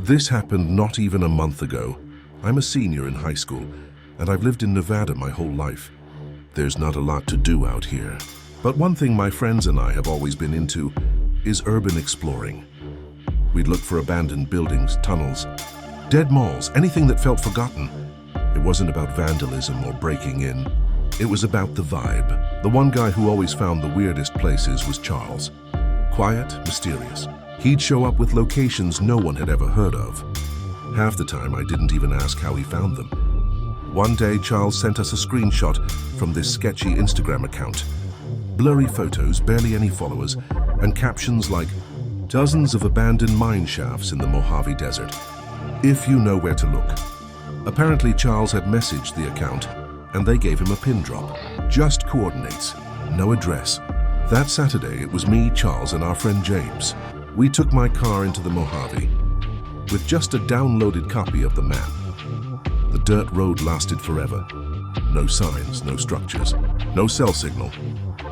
This happened not even a month ago. I'm a senior in high school, and I've lived in Nevada my whole life. There's not a lot to do out here. But one thing my friends and I have always been into is urban exploring. We'd look for abandoned buildings, tunnels, dead malls, anything that felt forgotten. It wasn't about vandalism or breaking in. It was about the vibe. The one guy who always found the weirdest places was Charles. Quiet, mysterious. He'd show up with locations no one had ever heard of. Half the time, I didn't even ask how he found them. One day, Charles sent us a screenshot from this sketchy Instagram account. Blurry photos, barely any followers, and captions like, "Dozens of abandoned mine shafts in the Mojave Desert. If you know where to look." Apparently, Charles had messaged the account, and they gave him a pin drop. Just coordinates, no address. That Saturday, it was me, Charles, and our friend James. We took my car into the Mojave with just a downloaded copy of the map. The dirt road lasted forever. No signs, no structures, no cell signal.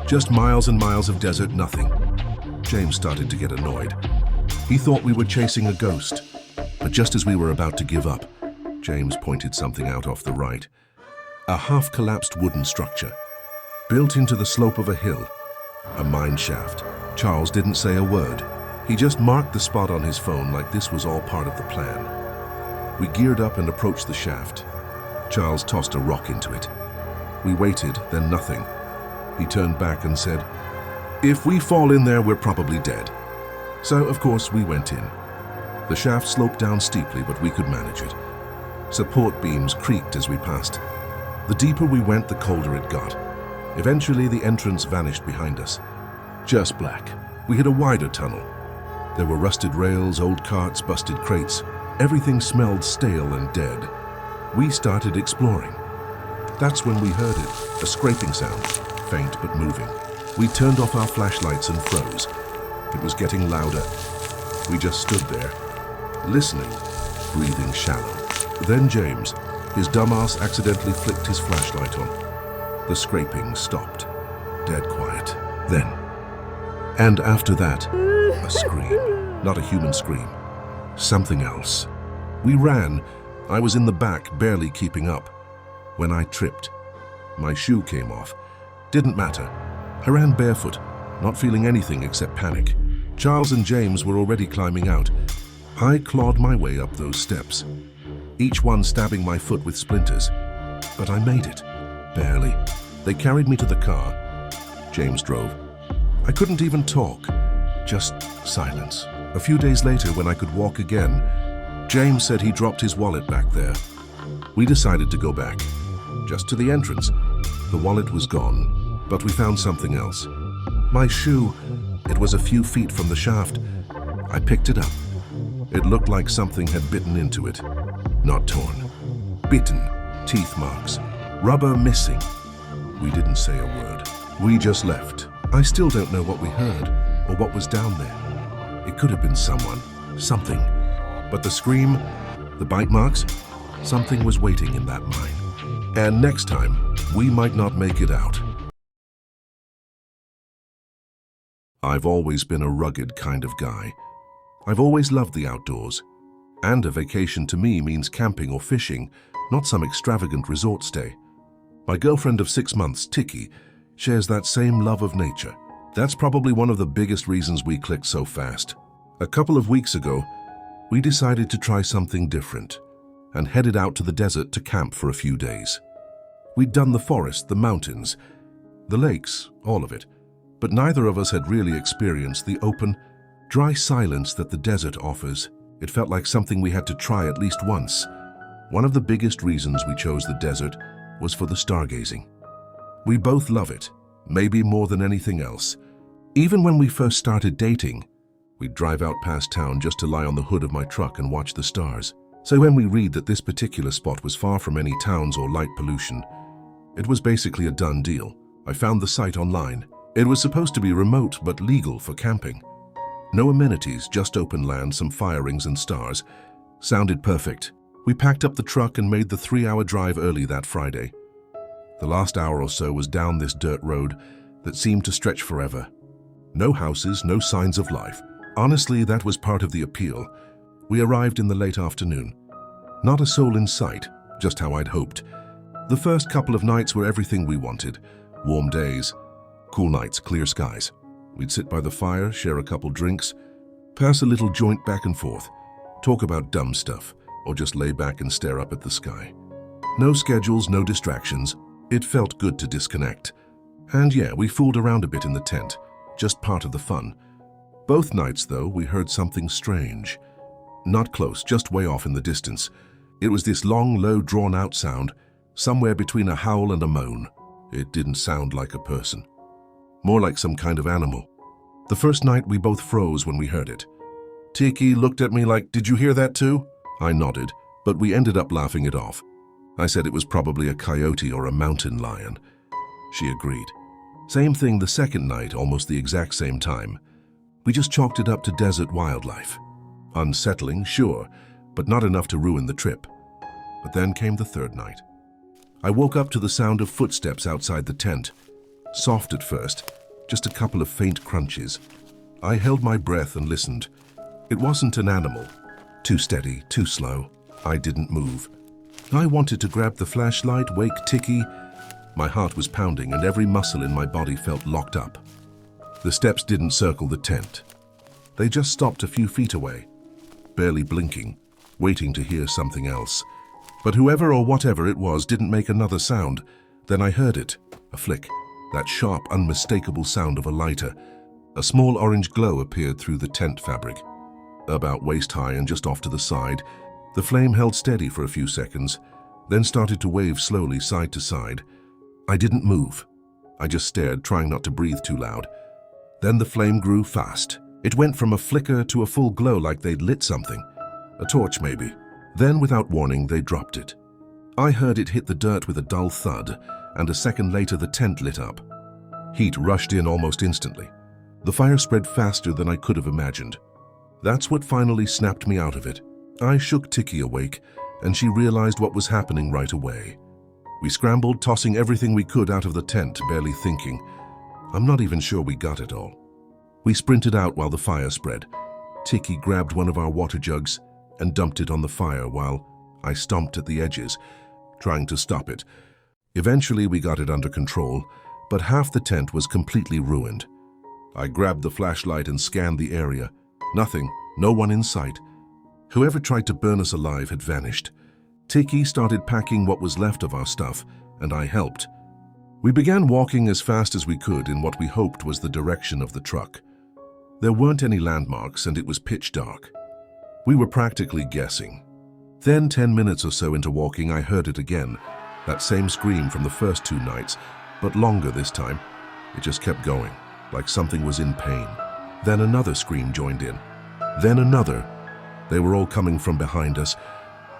Just miles and miles of desert, nothing. James started to get annoyed. He thought we were chasing a ghost. But just as we were about to give up, James pointed something out off the right. A half-collapsed wooden structure, built into the slope of a hill. A mine shaft. Charles didn't say a word. He just marked the spot on his phone like this was all part of the plan. We geared up and approached the shaft. Charles tossed a rock into it. We waited, then nothing. He turned back and said, "If we fall in there, we're probably dead." So, of course, we went in. The shaft sloped down steeply, but we could manage it. Support beams creaked as we passed. The deeper we went, the colder it got. Eventually, the entrance vanished behind us. Just black. We hit a wider tunnel. There were rusted rails, old carts, busted crates. Everything smelled stale and dead. We started exploring. That's when we heard it, a scraping sound, faint but moving. We turned off our flashlights and froze. It was getting louder. We just stood there, listening, breathing shallow. Then James, his dumbass, accidentally flicked his flashlight on. The scraping stopped, dead quiet. Then, and after that, a scream. Not a human scream. Something else. We ran. I was in the back, barely keeping up. When I tripped, my shoe came off. Didn't matter. I ran barefoot, not feeling anything except panic. Charles and James were already climbing out. I clawed my way up those steps, each one stabbing my foot with splinters. But I made it. Barely. They carried me to the car. James drove. I couldn't even talk. Just silence. A few days later, when I could walk again, James said he dropped his wallet back there. We decided to go back, just to the entrance. The wallet was gone, but we found something else. My shoe. It was a few feet from the shaft. I picked it up. It looked like something had bitten into it. Not torn. Bitten. Teeth marks. Rubber missing. We didn't say a word. We just left. I still don't know what we heard or what was down there. It could have been someone, something. But the scream, the bite marks, something was waiting in that mine. And next time, we might not make it out. I've always been a rugged kind of guy. I've always loved the outdoors. And a vacation to me means camping or fishing, not some extravagant resort stay. My girlfriend of 6 months, Tiki, shares that same love of nature. That's probably one of the biggest reasons we clicked so fast. A couple of weeks ago, we decided to try something different and headed out to the desert to camp for a few days. We'd done the forest, the mountains, the lakes, all of it, but neither of us had really experienced the open, dry silence that the desert offers. It felt like something we had to try at least once. One of the biggest reasons we chose the desert was for the stargazing. We both love it, maybe more than anything else. Even when we first started dating, we'd drive out past town just to lie on the hood of my truck and watch the stars. So when we read that this particular spot was far from any towns or light pollution, it was basically a done deal. I found the site online. It was supposed to be remote but legal for camping. No amenities, just open land, some fire rings and stars. Sounded perfect. We packed up the truck and made the 3-hour drive early that Friday. The last hour or so was down this dirt road that seemed to stretch forever. No houses, no signs of life. Honestly, that was part of the appeal. We arrived in the late afternoon. Not a soul in sight, just how I'd hoped. The first couple of nights were everything we wanted. Warm days, cool nights, clear skies. We'd sit by the fire, share a couple drinks, pass a little joint back and forth, talk about dumb stuff, or just lay back and stare up at the sky. No schedules, no distractions. It felt good to disconnect. And yeah, we fooled around a bit in the tent, just part of the fun. Both nights, though, we heard something strange. Not close, just way off in the distance. It was this long, low, drawn-out sound, somewhere between a howl and a moan. It didn't sound like a person. More like some kind of animal. The first night, we both froze when we heard it. Tiki looked at me like, "Did you hear that too?" I nodded, but we ended up laughing it off. I said it was probably a coyote or a mountain lion. She agreed. Same thing the second night, almost the exact same time. We just chalked it up to desert wildlife. Unsettling, sure, but not enough to ruin the trip. But then came the third night. I woke up to the sound of footsteps outside the tent. Soft at first, just a couple of faint crunches. I held my breath and listened. It wasn't an animal. Too steady, too slow. I didn't move. I wanted to grab the flashlight, wake Tiki. My heart was pounding and every muscle in my body felt locked up. The steps didn't circle the tent. They just stopped a few feet away, barely blinking, waiting to hear something else. But whoever or whatever it was didn't make another sound. Then I heard it, a flick, that sharp, unmistakable sound of a lighter. A small orange glow appeared through the tent fabric. About waist-high and just off to the side, the flame held steady for a few seconds, then started to wave slowly side to side. I didn't move. I just stared, trying not to breathe too loud. Then the flame grew fast. It went from a flicker to a full glow like they'd lit something. A torch, maybe. Then, without warning, they dropped it. I heard it hit the dirt with a dull thud, and a second later the tent lit up. Heat rushed in almost instantly. The fire spread faster than I could have imagined. That's what finally snapped me out of it. I shook Tiki awake, and she realized what was happening right away. We scrambled, tossing everything we could out of the tent, barely thinking. I'm not even sure we got it all. We sprinted out while the fire spread. Tiki grabbed one of our water jugs and dumped it on the fire while I stomped at the edges, trying to stop it. Eventually we got it under control, but half the tent was completely ruined. I grabbed the flashlight and scanned the area. Nothing, no one in sight. Whoever tried to burn us alive had vanished. Tiki started packing what was left of our stuff, and I helped. We began walking as fast as we could in what we hoped was the direction of the truck. There weren't any landmarks, and it was pitch dark. We were practically guessing. Then, 10 minutes or so into walking, I heard it again. That same scream from the first 2 nights, but longer this time. It just kept going, like something was in pain. Then another scream joined in. Then another. They were all coming from behind us,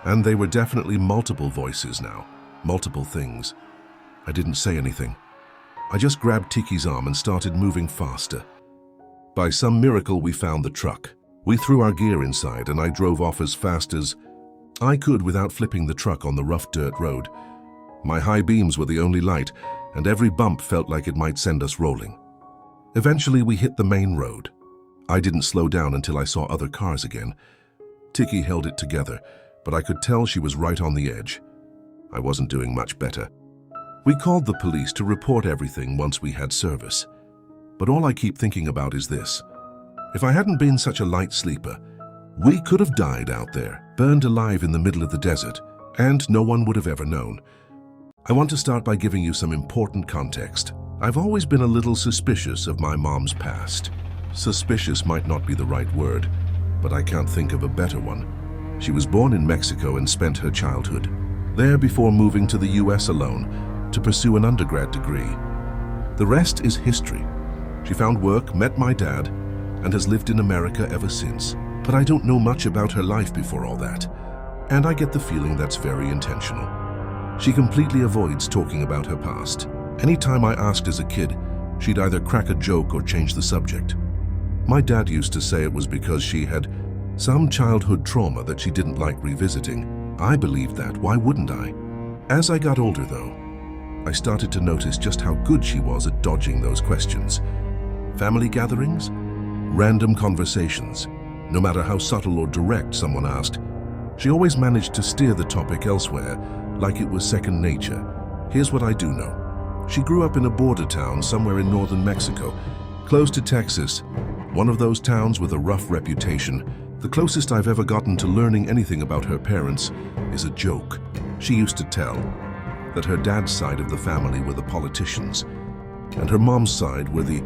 and they were definitely multiple voices now, multiple things. I didn't say anything. I just grabbed Tiki's arm and started moving faster. By some miracle, we found the truck. We threw our gear inside, and I drove off as fast as I could without flipping the truck on the rough dirt road. My high beams were the only light, and every bump felt like it might send us rolling. Eventually, we hit the main road. I didn't slow down until I saw other cars again. Tiki held it together, but I could tell she was right on the edge. I wasn't doing much better. We called the police to report everything once we had service. But all I keep thinking about is this. If I hadn't been such a light sleeper, we could have died out there, burned alive in the middle of the desert, and no one would have ever known. I want to start by giving you some important context. I've always been a little suspicious of my mom's past. Suspicious might not be the right word, but I can't think of a better one. She was born in Mexico and spent her childhood there before moving to the US alone to pursue an undergrad degree. The rest is history. She found work, met my dad, and has lived in America ever since. But I don't know much about her life before all that, and I get the feeling that's very intentional. She completely avoids talking about her past. Anytime I asked as a kid, she'd either crack a joke or change the subject. My dad used to say it was because she had some childhood trauma that she didn't like revisiting. I believed that, why wouldn't I? As I got older though, I started to notice just how good she was at dodging those questions. Family gatherings, random conversations, No matter how subtle or direct someone asked, she always managed to steer the topic elsewhere, like it was second nature. Here's what I do know. She grew up in a border town somewhere in northern Mexico, close to Texas, one of those towns with a rough reputation. The closest I've ever gotten to learning anything about her parents is a joke. She used to tell that her dad's side of the family were the politicians, and her mom's side were the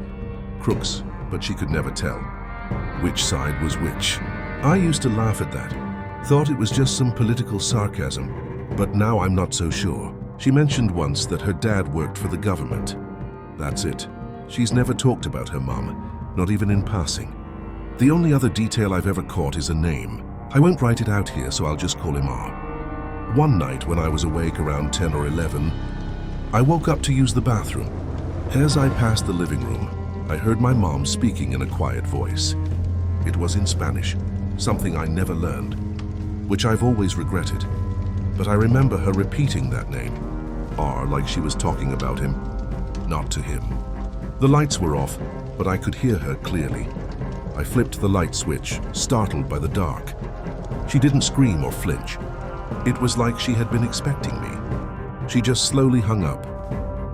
crooks, but she could never tell which side was which. I used to laugh at that, thought it was just some political sarcasm, but now I'm not so sure. She mentioned once that her dad worked for the government. That's it. She's never talked about her mom, not even in passing. The only other detail I've ever caught is a name. I won't write it out here, so I'll just call him R. One night when I was awake around 10 or 11, I woke up to use the bathroom. As I passed the living room, I heard my mom speaking in a quiet voice. It was in Spanish, something I never learned, which I've always regretted. But I remember her repeating that name, R, like she was talking about him, not to him. The lights were off, but I could hear her clearly. I flipped the light switch, startled by the dark. She didn't scream or flinch. It was like she had been expecting me. She just slowly hung up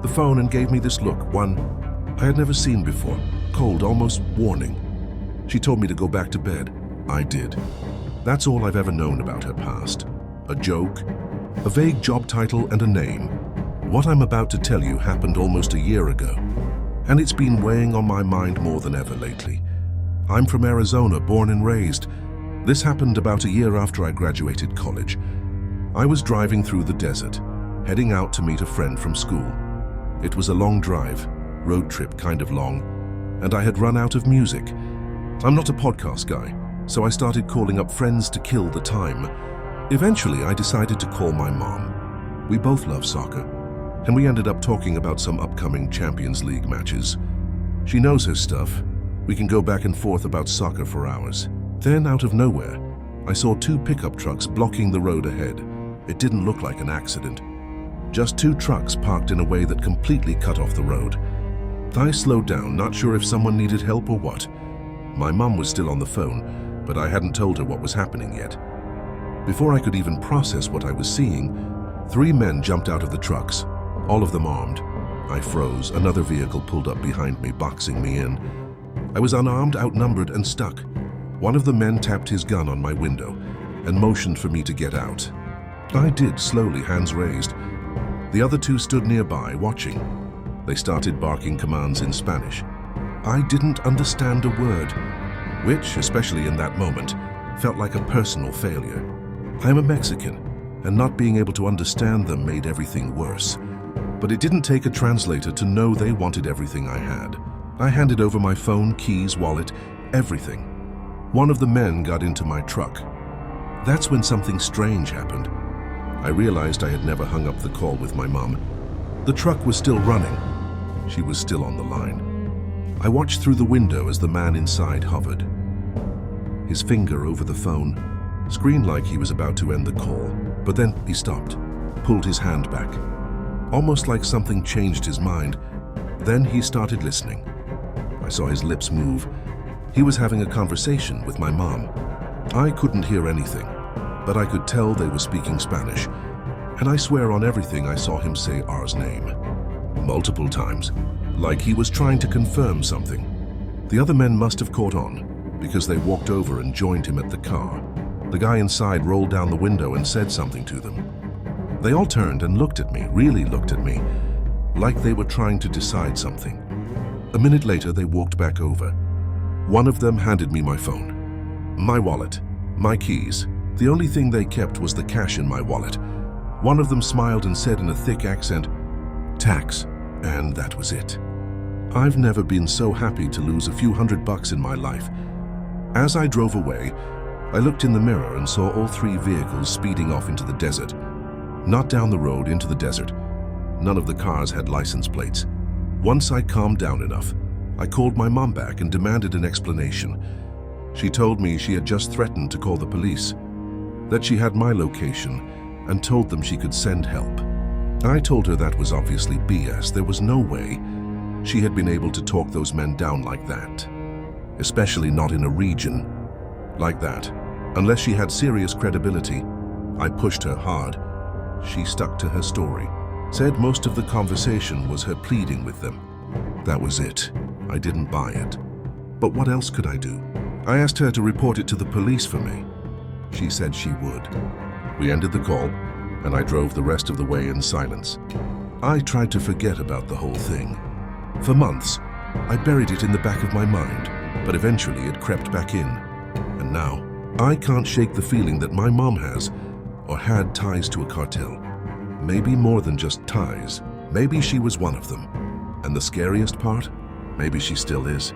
the phone and gave me this look, one I had never seen before, cold, almost warning. She told me to go back to bed. I did. That's all I've ever known about her past. A joke, a vague job title, and a name. What I'm about to tell you happened almost a year ago, and it's been weighing on my mind more than ever lately. I'm from Arizona, born and raised. This happened about a year after I graduated college. I was driving through the desert, heading out to meet a friend from school. It was a long drive, road trip kind of long, and I had run out of music. I'm not a podcast guy, so I started calling up friends to kill the time. Eventually, I decided to call my mom. We both love soccer, and we ended up talking about some upcoming Champions League matches. She knows her stuff. We can go back and forth about soccer for hours. Then, out of nowhere, I saw two pickup trucks blocking the road ahead. It didn't look like an accident. Just two trucks parked in a way that completely cut off the road. I slowed down, not sure if someone needed help or what. My mum was still on the phone, but I hadn't told her what was happening yet. Before I could even process what I was seeing, three men jumped out of the trucks, all of them armed. I froze. Another vehicle pulled up behind me, boxing me in. I was unarmed, outnumbered, and stuck. One of the men tapped his gun on my window and motioned for me to get out. I did, slowly, hands raised. The other two stood nearby, watching. They started barking commands in Spanish. I didn't understand a word, which, especially in that moment, felt like a personal failure. I am a Mexican, and not being able to understand them made everything worse. But it didn't take a translator to know they wanted everything I had. I handed over my phone, keys, wallet, everything. One of the men got into my truck. That's when something strange happened. I realized I had never hung up the call with my mom. The truck was still running. She was still on the line. I watched through the window as the man inside hovered. His finger over the phone, screamed like he was about to end the call, but then he stopped, pulled his hand back. Almost like something changed his mind. Then he started listening. I saw his lips move. He was having a conversation with my mom. I couldn't hear anything, but I could tell they were speaking Spanish, and I swear on everything I saw him say R's name. Multiple times, like he was trying to confirm something. The other men must have caught on, because they walked over and joined him at the car. The guy inside rolled down the window and said something to them. They all turned and looked at me, really looked at me, like they were trying to decide something. A minute later, they walked back over. One of them handed me my phone, my wallet, my keys. The only thing they kept was the cash in my wallet. One of them smiled and said in a thick accent, "Tax," and that was it. I've never been so happy to lose a few $100 in my life. As I drove away, I looked in the mirror and saw all three vehicles speeding off into the desert. Not down the road, into the desert. None of the cars had license plates. Once I calmed down enough, I called my mom back and demanded an explanation. She told me she had just threatened to call the police, that she had my location and told them she could send help. I told her that was obviously BS. There was no way she had been able to talk those men down like that, especially not in a region Like that. Unless she had serious credibility. I pushed her hard. She stuck to her story. Said most of the conversation was her pleading with them. That was it. I didn't buy it. But what else could I do? I asked her to report it to the police for me. She said she would. We ended the call, and I drove the rest of the way in silence. I tried to forget about the whole thing. For months, I buried it in the back of my mind, but eventually it crept back in. And now, I can't shake the feeling that my mom has, or had, ties to a cartel. Maybe more than just ties. Maybe she was one of them. And the scariest part? Maybe she still is.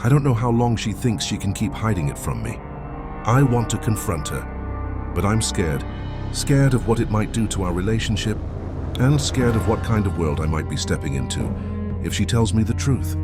I don't know how long she thinks she can keep hiding it from me. I want to confront her, but I'm scared. Scared of what it might do to our relationship, and scared of what kind of world I might be stepping into if she tells me the truth.